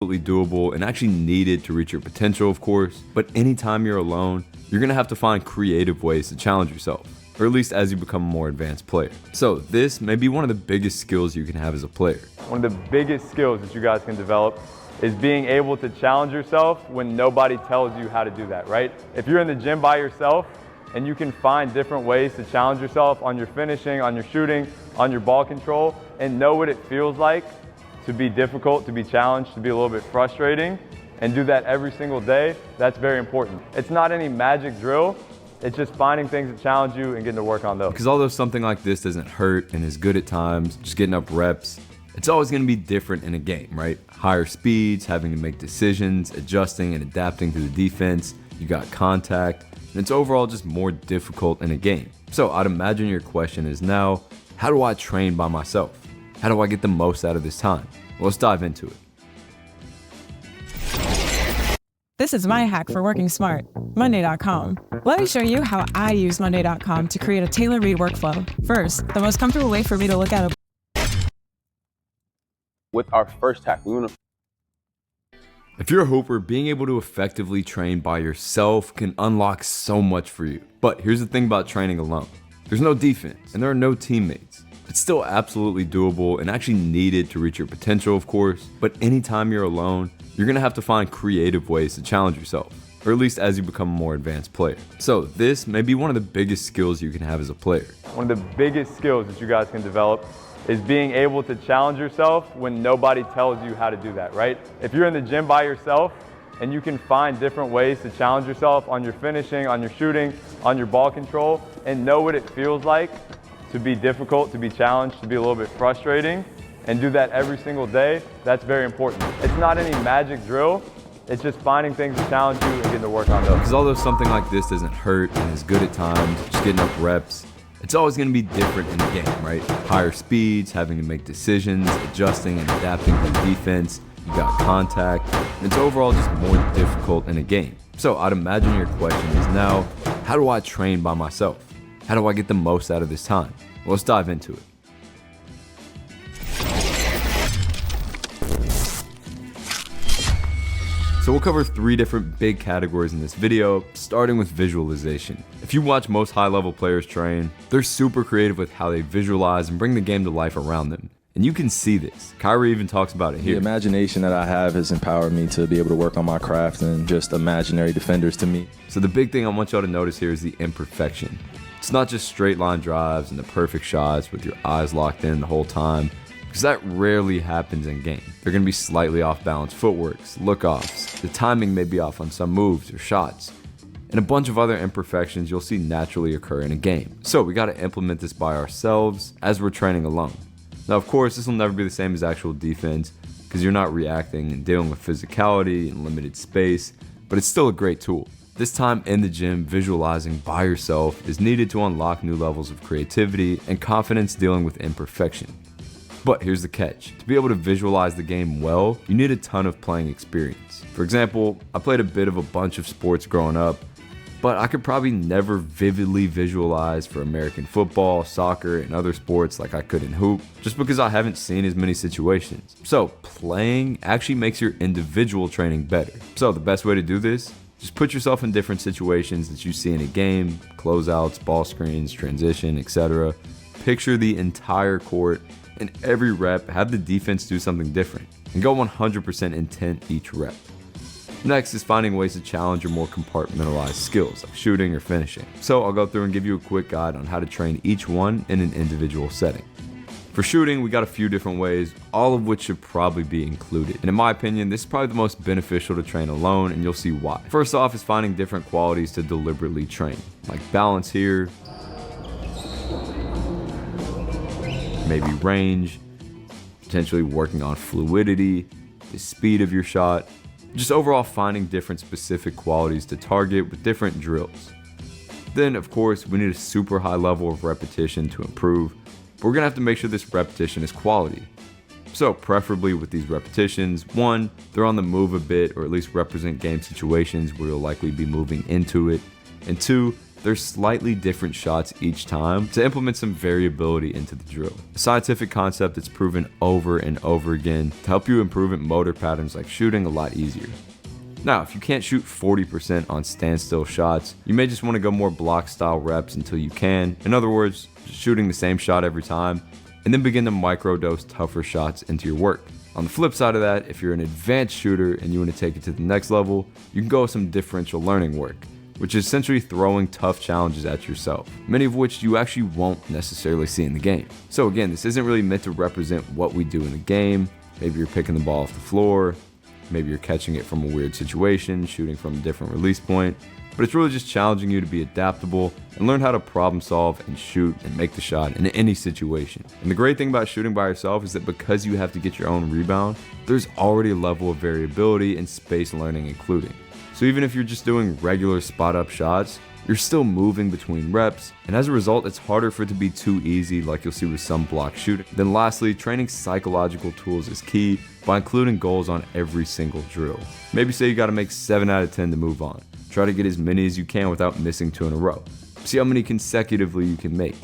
doable and actually needed to reach your potential, of course. But anytime you're alone, you're gonna have to find creative ways to challenge yourself, or at least as you become a more advanced player. So this may be one of the biggest skills you can have as a player. One of the biggest skills that you guys can develop is being able to challenge yourself when nobody tells you how to do that, right? If you're in the gym by yourself and you can find different ways to challenge yourself on your finishing, on your shooting, on your ball control, and know what it feels like to be difficult, to be challenged, to be a little bit frustrating, and do that every single day, that's very important. It's not any magic drill, it's just finding things that challenge you and getting to work on those. Because although something like this doesn't hurt and is good at times, just getting up reps, it's always going to be different in a game, right? Higher speeds, having to make decisions, adjusting and adapting to the defense, you got contact, and it's overall just more difficult in a game. So I'd imagine your question is now, how do I train by myself? How do I get the most out of this time? Well, let's dive into it. This is my hack for working smart, Monday.com. Let me show you how I use Monday.com to create a tailor-made workflow. First, the most comfortable way for me to look at a with our first hack. If you're a hooper, being able to effectively train by yourself can unlock so much for you. But here's the thing about training alone. There's no defense and there are no teammates. It's still absolutely doable and actually needed to reach your potential, of course. But anytime you're alone, you're gonna have to find creative ways to challenge yourself, or at least as you become a more advanced player. So this may be one of the biggest skills you can have as a player. One of the biggest skills that you guys can develop is being able to challenge yourself when nobody tells you how to do that, right? If you're in the gym by yourself and you can find different ways to challenge yourself on your finishing, on your shooting, on your ball control, and know what it feels like to be difficult, to be challenged, to be a little bit frustrating, and do that every single day, that's very important. It's not any magic drill, it's just finding things to challenge you and getting to work on those. Because although something like this doesn't hurt and is good at times, just getting up reps, it's always going to be different in the game, right? Higher speeds, having to make decisions, adjusting and adapting to the defense, you got contact, and it's overall just more difficult in a game. So I'd imagine your question is now, how do I train by myself? How do I get the most out of this time? Well, let's dive into it. So we'll cover 3 different big categories in this video, starting with visualization. If you watch most high-level players train, they're super creative with how they visualize and bring the game to life around them. And you can see this. Kyrie even talks about it here. The imagination that I have has empowered me to be able to work on my craft and just imaginary defenders to me. So the big thing I want y'all to notice here is the imperfection. It's not just straight line drives and the perfect shots with your eyes locked in the whole time, because that rarely happens in game. They're gonna be slightly off balance footworks, look-offs, the timing may be off on some moves or shots, and a bunch of other imperfections you'll see naturally occur in a game. So we gotta implement this by ourselves as we're training alone. Now of course, this will never be the same as actual defense, because you're not reacting and dealing with physicality and limited space, but it's still a great tool. This time in the gym, visualizing by yourself is needed to unlock new levels of creativity and confidence dealing with imperfection. But here's the catch. To be able to visualize the game well, you need a ton of playing experience. For example, I played a bit of a bunch of sports growing up, but I could probably never vividly visualize for American football, soccer, and other sports like I could in hoop, just because I haven't seen as many situations. So playing actually makes your individual training better. So the best way to do this, just put yourself in different situations that you see in a game, closeouts, ball screens, transition, etc. Picture the entire court, and every rep, have the defense do something different, and go 100% intent each rep. Next is finding ways to challenge your more compartmentalized skills, like shooting or finishing. So I'll go through and give you a quick guide on how to train each one in an individual setting. For shooting, we got a few different ways, all of which should probably be included. And in my opinion, this is probably the most beneficial to train alone, and you'll see why. First off is finding different qualities to deliberately train, like balance here, maybe range, potentially working on fluidity, the speed of your shot, just overall finding different specific qualities to target with different drills. Then, of course, we need a super high level of repetition to improve, but we're gonna have to make sure this repetition is quality. So preferably with these repetitions, 1, they're on the move a bit, or at least represent game situations where you'll likely be moving into it, and 2, there's slightly different shots each time to implement some variability into the drill. A scientific concept that's proven over and over again to help you improve motor patterns like shooting a lot easier. Now, if you can't shoot 40% on standstill shots, you may just want to go more block style reps until you can. In other words, just shooting the same shot every time, and then begin to microdose tougher shots into your work. On the flip side of that, if you're an advanced shooter and you want to take it to the next level, you can go with some differential learning work, which is essentially throwing tough challenges at yourself, many of which you actually won't necessarily see in the game. So again, this isn't really meant to represent what we do in the game. Maybe you're picking the ball off the floor, maybe you're catching it from a weird situation, shooting from a different release point, but it's really just challenging you to be adaptable and learn how to problem solve and shoot and make the shot in any situation. And the great thing about shooting by yourself is that because you have to get your own rebound, there's already a level of variability and space learning included. So even if you're just doing regular spot up shots, you're still moving between reps, and as a result, it's harder for it to be too easy like you'll see with some block shooting. Then lastly, training psychological tools is key by including goals on every single drill. Maybe say you gotta make 7 out of 10 to move on. Try to get as many as you can without missing 2 in a row. See how many consecutively you can make.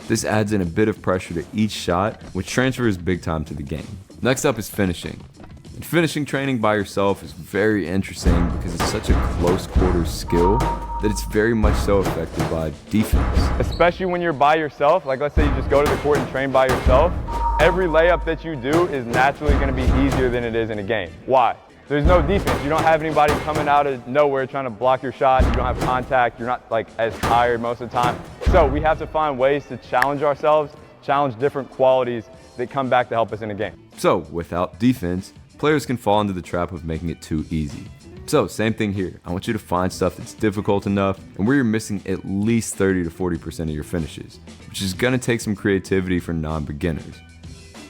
This adds in a bit of pressure to each shot, which transfers big time to the game. Next up is finishing. And finishing training by yourself is very interesting because it's such a close quarters skill that it's very much so affected by defense. Especially when you're by yourself, like let's say you just go to the court and train by yourself, every layup that you do is naturally going to be easier than it is in a game. Why? There's no defense. You don't have anybody coming out of nowhere trying to block your shot. You don't have contact. You're not like as tired most of the time. So we have to find ways to challenge ourselves, challenge different qualities that come back to help us in a game. So without defense, players can fall into the trap of making it too easy. So same thing here. I want you to find stuff that's difficult enough and where you're missing at least 30 to 40% of your finishes, which is gonna take some creativity for non-beginners.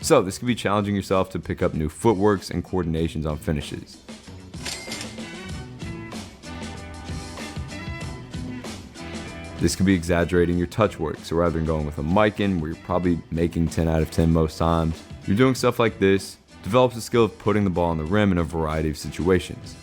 So this could be challenging yourself to pick up new footworks and coordinations on finishes. This could be exaggerating your touch work. So rather than going with a mic in where you're probably making 10 out of 10 most times, you're doing stuff like this, develops the skill of putting the ball on the rim in a variety of situations.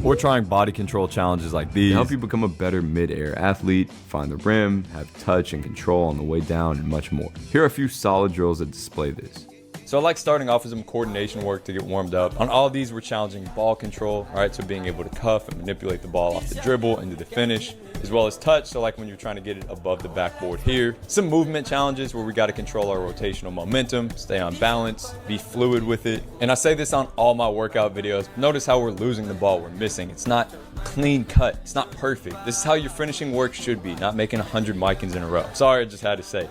Or trying body control challenges like these to help you become a better mid-air athlete, find the rim, have touch and control on the way down, and much more. Here are a few solid drills that display this. So I like starting off with some coordination work to get warmed up. On all of these, we're challenging ball control, all right? So being able to cuff and manipulate the ball off the dribble into the finish, as well as touch. So like when you're trying to get it above the backboard here. Some movement challenges where we got to control our rotational momentum, stay on balance, be fluid with it. And I say this on all my workout videos. Notice how we're losing the ball, we're missing. It's not clean cut, it's not perfect. This is how your finishing work should be, not making 100 mic-ins in a row. Sorry, I just had to say it.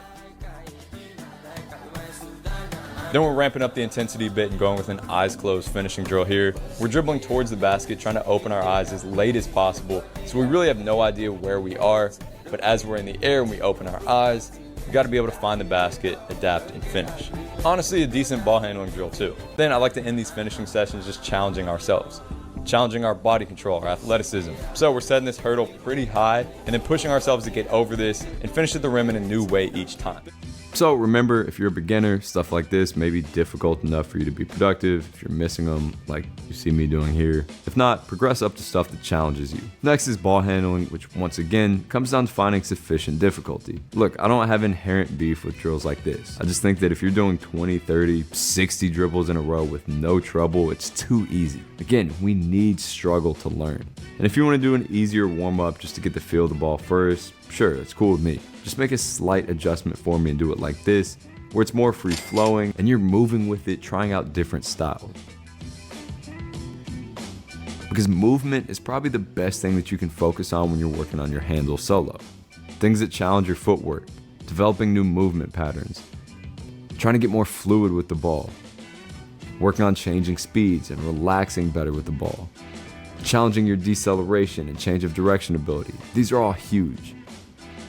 Then we're ramping up the intensity a bit and going with an eyes closed finishing drill here. We're dribbling towards the basket, trying to open our eyes as late as possible, so we really have no idea where we are, but as we're in the air and we open our eyes, we got to be able to find the basket, adapt, and finish. Honestly, a decent ball handling drill too. Then I like to end these finishing sessions just challenging ourselves, challenging our body control, our athleticism. So we're setting this hurdle pretty high and then pushing ourselves to get over this and finish at the rim in a new way each time. So remember, if you're a beginner, stuff like this may be difficult enough for you to be productive if you're missing them like you see me doing here. If not, progress up to stuff that challenges you. Next is ball handling, which once again comes down to finding sufficient difficulty. Look, I don't have inherent beef with drills like this. I just think that if you're doing 20, 30, 60 dribbles in a row with no trouble, it's too easy. Again, we need struggle to learn. And if you want to do an easier warm-up just to get the feel of the ball first, sure, that's cool with me. Just make a slight adjustment for me and do it like this, where it's more free-flowing and you're moving with it, trying out different styles. Because movement is probably the best thing that you can focus on when you're working on your handle solo. Things that challenge your footwork, developing new movement patterns, trying to get more fluid with the ball, working on changing speeds and relaxing better with the ball, challenging your deceleration and change of direction ability. These are all huge.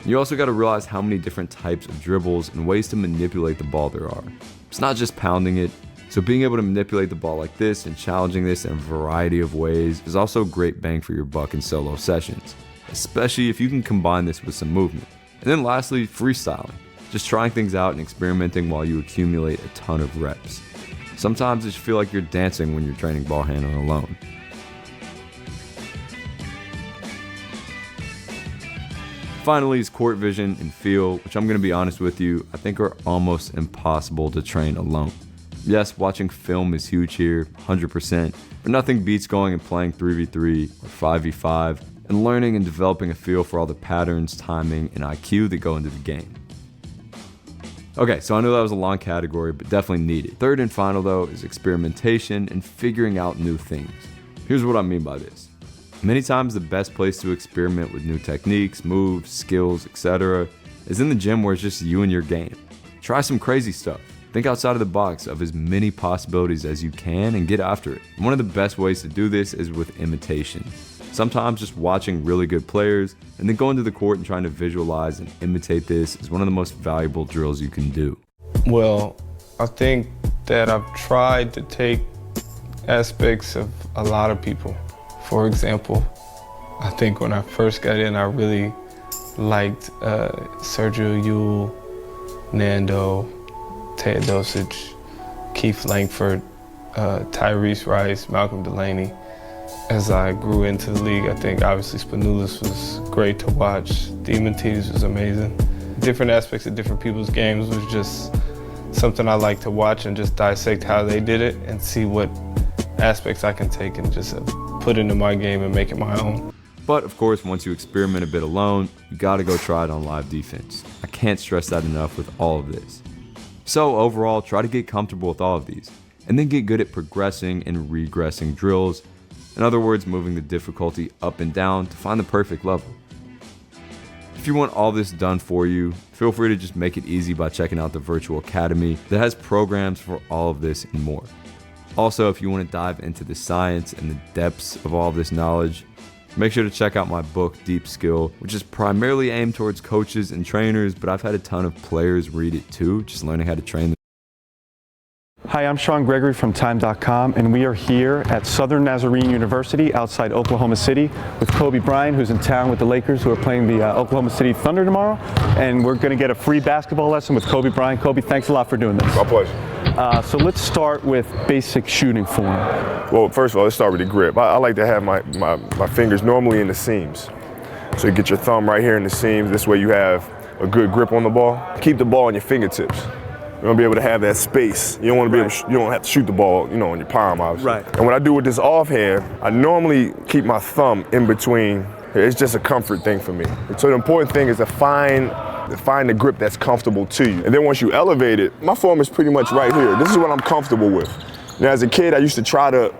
You also got to realize how many different types of dribbles and ways to manipulate the ball there are. It's not just pounding it, so being able to manipulate the ball like this and challenging this in a variety of ways is also great bang for your buck in solo sessions, especially if you can combine this with some movement. And then lastly, freestyling. Just trying things out and experimenting while you accumulate a ton of reps. Sometimes it just feel like you're dancing when you're training ball handling alone. Finally is court vision and feel, which I'm going to be honest with you, I think are almost impossible to train alone. Yes, watching film is huge here, 100%, but nothing beats going and playing 3v3 or 5v5 and learning and developing a feel for all the patterns, timing, and IQ that go into the game. Okay, so I know that was a long category, but definitely needed. Third and final though is experimentation and figuring out new things. Here's what I mean by this. Many times the best place to experiment with new techniques, moves, skills, etc. is in the gym where it's just you and your game. Try some crazy stuff. Think outside of the box of as many possibilities as you can and get after it. One of the best ways to do this is with imitation. Sometimes just watching really good players and then going to the court and trying to visualize and imitate this is one of the most valuable drills you can do. Well, I think that I've tried to take aspects of a lot of people. For example, I think when I first got in, I really liked Sergio Yul, Nando, Teodosic, Keith Langford, Tyrese Rice, Malcolm Delaney. As I grew into the league, I think obviously Spanoulis was great to watch. Diamantidis was amazing. Different aspects of different people's games was just something I like to watch and just dissect how they did it and see what aspects I can take and just put into my game and make it my own. But of course, once you experiment a bit alone, you gotta go try it on live defense. I can't stress that enough with all of this. So overall, try to get comfortable with all of these, and then get good at progressing and regressing drills. In other words, moving the difficulty up and down to find the perfect level. If you want all this done for you, feel free to just make it easy by checking out the virtual academy that has programs for all of this and more. Also, if you want to dive into the science and the depths of all of this knowledge, make sure to check out my book, Deep Skill, which is primarily aimed towards coaches and trainers, but I've had a ton of players read it too, just learning how to train them. Hi, I'm Sean Gregory from Time.com, and we are here at Southern Nazarene University outside Oklahoma City with Kobe Bryant, who's in town with the Lakers, who are playing the Oklahoma City Thunder tomorrow. And we're going to get a free basketball lesson with Kobe Bryant. Kobe, thanks a lot for doing this. My pleasure. So let's start with basic shooting form. Well, first of all, let's start with the grip. I like to have my fingers normally in the seams. So you get your thumb right here in the seams. This way you have a good grip on the ball. Keep the ball on your fingertips. You want to be able to have that space. You don't want to be able to, you don't have to shoot the ball, on your palm, obviously. Right. And what I do with this offhand, I normally keep my thumb in between. It's just a comfort thing for me. So the important thing is to find the grip that's comfortable to you. And then once you elevate it, my form is pretty much right here. This is what I'm comfortable with. Now, as a kid, I used to try to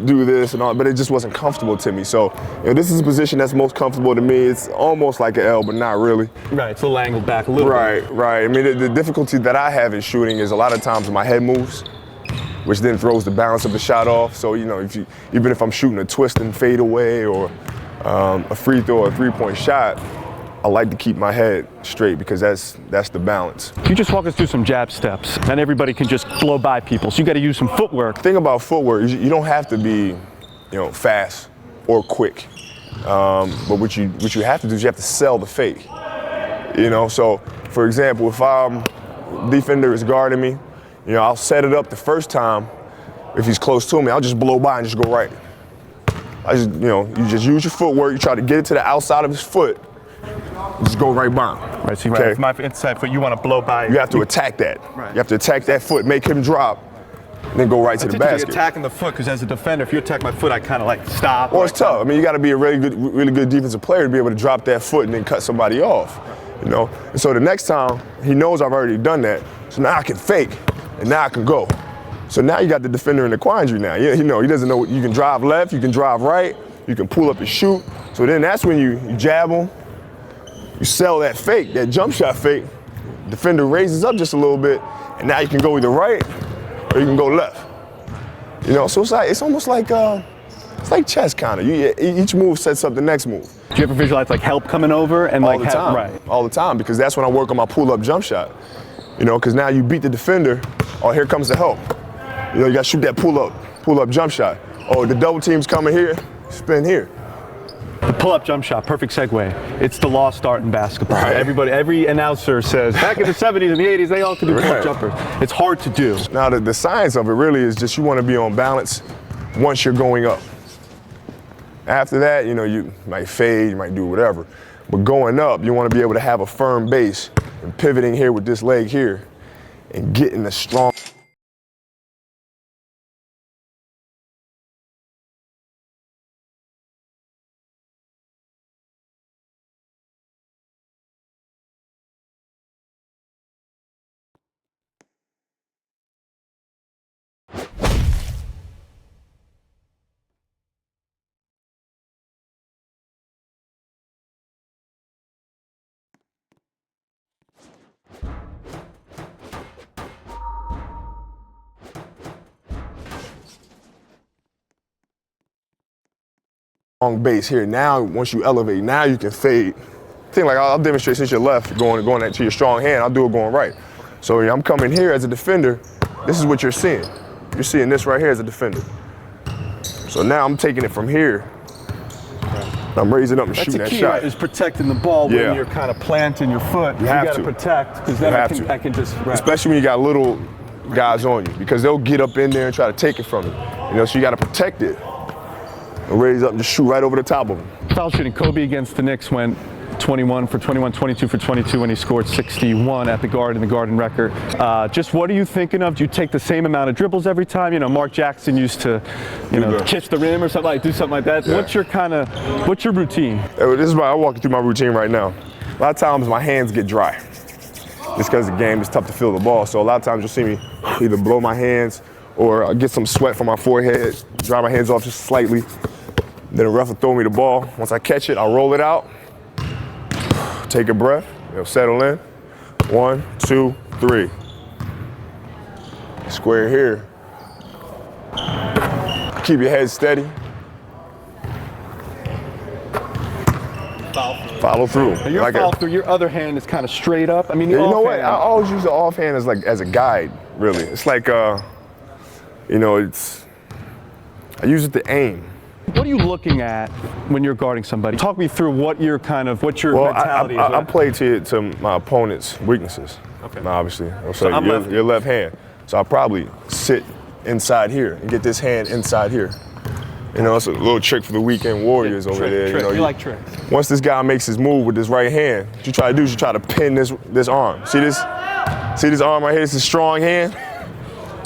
do this and all, but it just wasn't comfortable to me. So this is a position that's most comfortable to me. It's almost like an L, but not really. Right, it's a little angled back a little bit. Right. I mean, the difficulty that I have in shooting is a lot of times my head moves, which then throws the balance of the shot off. So, even if I'm shooting a twist and fade away or a free throw or a three-point shot, I like to keep my head straight because that's the balance. Can you just walk us through some jab steps? Not everybody can just blow by people, so you got to use some footwork. The thing about footwork is you don't have to be, fast or quick. But what you have to do is you have to sell the fake. So for example, if defender is guarding me, I'll set it up the first time. If he's close to me, I'll just blow by and just go right. You just use your footwork. You try to get it to the outside of his foot. Just go right by him. Right, so if my inside foot, you want to blow by. You have to attack that. Right. You have to attack that foot, make him drop, and then go right to the basket. Attacking the foot, because as a defender, if you attack my foot, I kind of like stop. Well, it's tough. I mean, you got to be a really good defensive player to be able to drop that foot and then cut somebody off. And so the next time, he knows I've already done that. So now I can fake, and now I can go. So now you got the defender in the quandary now. He doesn't know. You can drive left, you can drive right, you can pull up and shoot. So then that's when you jab him. You sell that fake, that jump shot fake, defender raises up just a little bit, and now you can go either right or you can go left. So it's almost like it's like chess kind of. Each move sets up the next move. Do you ever visualize like help coming over and all the time? Right. All the time, because that's when I work on my pull-up jump shot. Because now you beat the defender. Oh, here comes the help. You got to shoot that pull-up jump shot. Oh, the double team's coming here, spin here. The pull-up jump shot, perfect segue. It's the lost art in basketball. Right. Every announcer says, back in the 70s and the 80s, they all could do pull-up jumpers. It's hard to do. Now, the science of it really is just you want to be on balance once you're going up. After that, you might fade, you might do whatever. But going up, you want to be able to have a firm base and pivoting here with this leg here and getting a strong. Long base here. Now, once you elevate, now you can fade. I'll demonstrate since you're left, going to your strong hand. I'll do it going right. So I'm coming here as a defender. This is what you're seeing. You're seeing this right here as a defender. So now I'm taking it from here. I'm raising up and shooting that shot. That's the key, right, is protecting the ball when you're kind of planting your foot. You got to protect, because then I can just. Right. Especially when you got little guys on you, because they'll get up in there and try to take it from you. So you got to protect it. And raise up and just shoot right over the top of him. Foul shooting. Kobe against the Knicks went 21 for 21, 22 for 22 when he scored 61 at the Garden, the Garden record. Just what are you thinking of? Do you take the same amount of dribbles every time? Mark Jackson used to, kiss the rim or something, do something like that. Yeah. What's your routine? This is why I'm walking through my routine right now. A lot of times my hands get dry. Just because the game is tough to feel the ball. So a lot of times you'll see me either blow my hands or get some sweat from my forehead, dry my hands off just slightly. Then the ref will throw me the ball. Once I catch it, I'll roll it out, take a breath, settle in. 1, 2, 3. Square here. Keep your head steady. Follow through. Now your follow through, your other hand is kind of straight up. I mean, you know what? I always use the offhand as a guide, really. It's like, I use it to aim. What are you looking at when you're guarding somebody? Talk me through what your mentality is. I play to my opponent's weaknesses. Okay. Obviously. So your left hand. So I'll probably sit inside here and get this hand inside here. It's a little trick for the weekend warriors over there. You like tricks. Once this guy makes his move with his right hand, what you try to do is you try to pin this arm. See this? See this arm right here? It's a strong hand.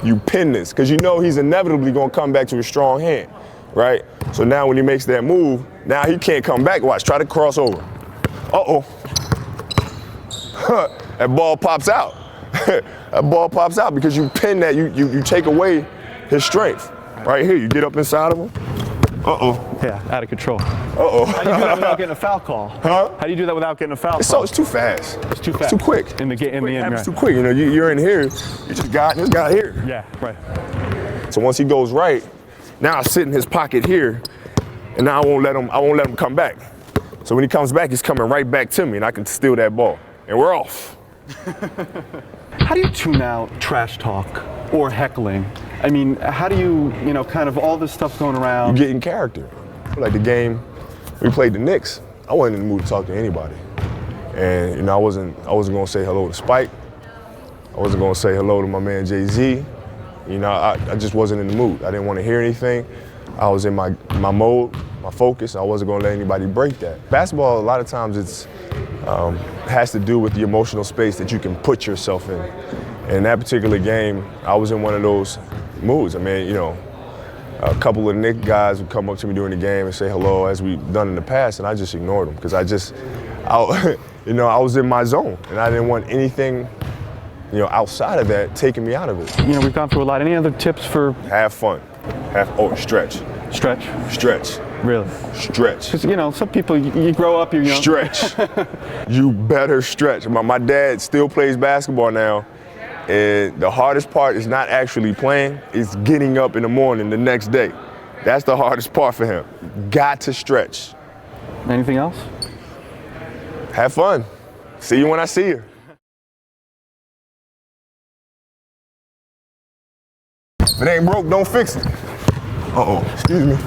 You pin this because he's inevitably going to come back to a strong hand. Right? So now when he makes that move, now he can't come back. Watch, try to cross over. Uh-oh. That ball pops out. That ball pops out because you pin that, you take away his strength. Right here, you get up inside of him. Uh-oh. Yeah, out of control. Uh-oh. How do you do that without getting a foul call? Huh? How do you do that without getting a foul call? So it's too fast. It's too fast. It's too quick. In the end, It's too quick. You're in here, you just got this guy here. Yeah, right. So once he goes right, now I sit in his pocket here, and now I won't let him come back. So when he comes back, he's coming right back to me, and I can steal that ball. And we're off. How do you tune out trash talk or heckling? I mean, how do you, kind of all this stuff going around? You get in character. Like the game, we played the Knicks, I wasn't in the mood to talk to anybody. And, I wasn't going to say hello to Spike. I wasn't going to say hello to my man Jay-Z. I just wasn't in the mood. I didn't want to hear anything. I was in my mode, my focus. I wasn't going to let anybody break that. Basketball, a lot of times has to do with the emotional space that you can put yourself in. And in that particular game, I was in one of those moods. I mean, a couple of Knicks guys would come up to me during the game and say hello, as we've done in the past, and I just ignored them because I was in my zone, and I didn't want anything outside of that, taking me out of it. We've gone through a lot. Any other tips for? Have fun. Stretch. Stretch? Stretch. Really? Stretch. Because, some people, you grow up, you're young. Stretch. You better stretch. My dad still plays basketball now, and the hardest part is not actually playing, it's getting up in the morning the next day. That's the hardest part for him. Got to stretch. Anything else? Have fun. See you when I see you. If it ain't broke, don't fix it. Uh-oh, excuse me.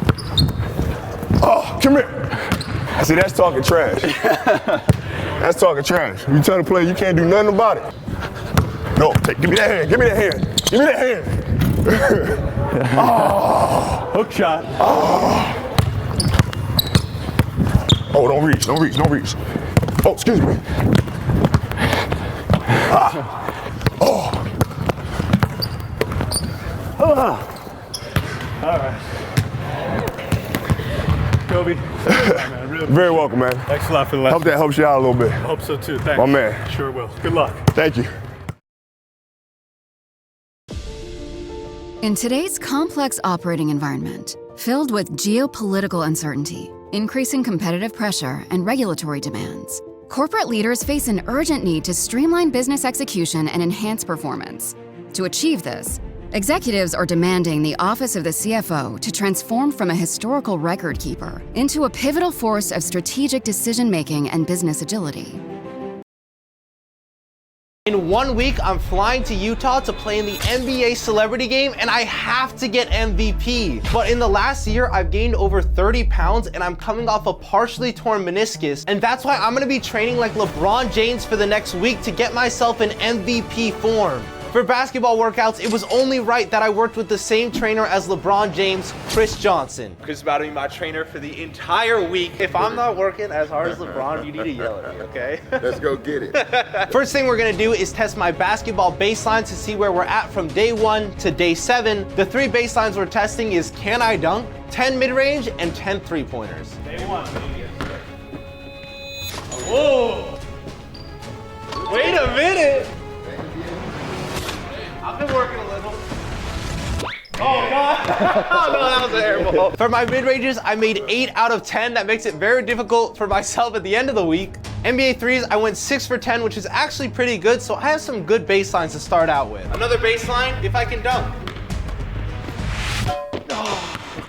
Oh, come here. See, that's talking trash. That's talking trash. You tell the player you can't do nothing about it. No, give me that hand. Give me that hand. Give me that hand. Oh. Hook shot. Oh, don't reach. Don't reach. Don't reach. Oh, excuse me. Oh. All right. Kobe. Man, really Very welcome, man. Thanks a lot for the lesson. Hope that helps you out a little bit. I hope so too. Thanks. My man. Sure will. Good luck. Thank you. In today's complex operating environment, filled with geopolitical uncertainty, increasing competitive pressure, and regulatory demands, corporate leaders face an urgent need to streamline business execution and enhance performance. To achieve this, executives are demanding the Office of the CFO to transform from a historical record keeper into a pivotal force of strategic decision-making and business agility. In 1 week, I'm flying to Utah to play in the NBA celebrity game, and I have to get MVP. But in the last year, I've gained over 30 pounds, and I'm coming off a partially torn meniscus, and that's why I'm gonna be training like LeBron James for the next week to get myself in MVP form. For basketball workouts, it was only right that I worked with the same trainer as LeBron James, Chris Johnson. Chris is about to be my trainer for the entire week. If I'm not working as hard as LeBron, you need to yell at me, okay? Let's go get it. First thing we're gonna do is test my basketball baseline to see where we're at from day 1 to day 7. The 3 baselines we're testing is can I dunk, 10 mid-range, and 10 three-pointers. Day 1, baby. Whoa! Wait a minute! I've been working a little. Oh God! Oh no, that was an air ball. For my mid-ranges, I made 8 out of 10. That makes it very difficult for myself at the end of the week. NBA threes, I went 6 for 10, which is actually pretty good, so I have some good baselines to start out with. Another baseline, if I can dunk.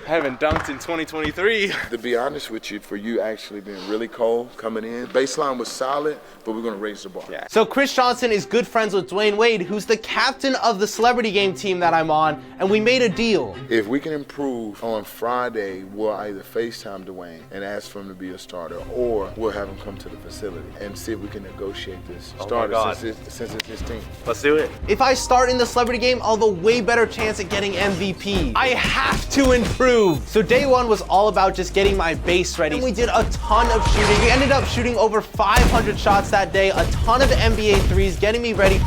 I haven't dunked in 2023. To be honest with you, for you actually being really cold coming in, baseline was solid, but we're gonna raise the bar. Yeah. So Chris Johnson is good friends with Dwayne Wade, who's the captain of the celebrity game team that I'm on, and we made a deal. If we can improve on Friday, we'll either FaceTime Dwayne and ask for him to be a starter, or we'll have him come to the facility and see if we can negotiate this starter since it's his team. Let's do it. If I start in the celebrity game, I'll have a way better chance at getting MVP. I have to improve. So day 1 was all about just getting my base ready. And we did a ton of shooting. We ended up shooting over 500 shots that day, a ton of NBA threes, getting me ready.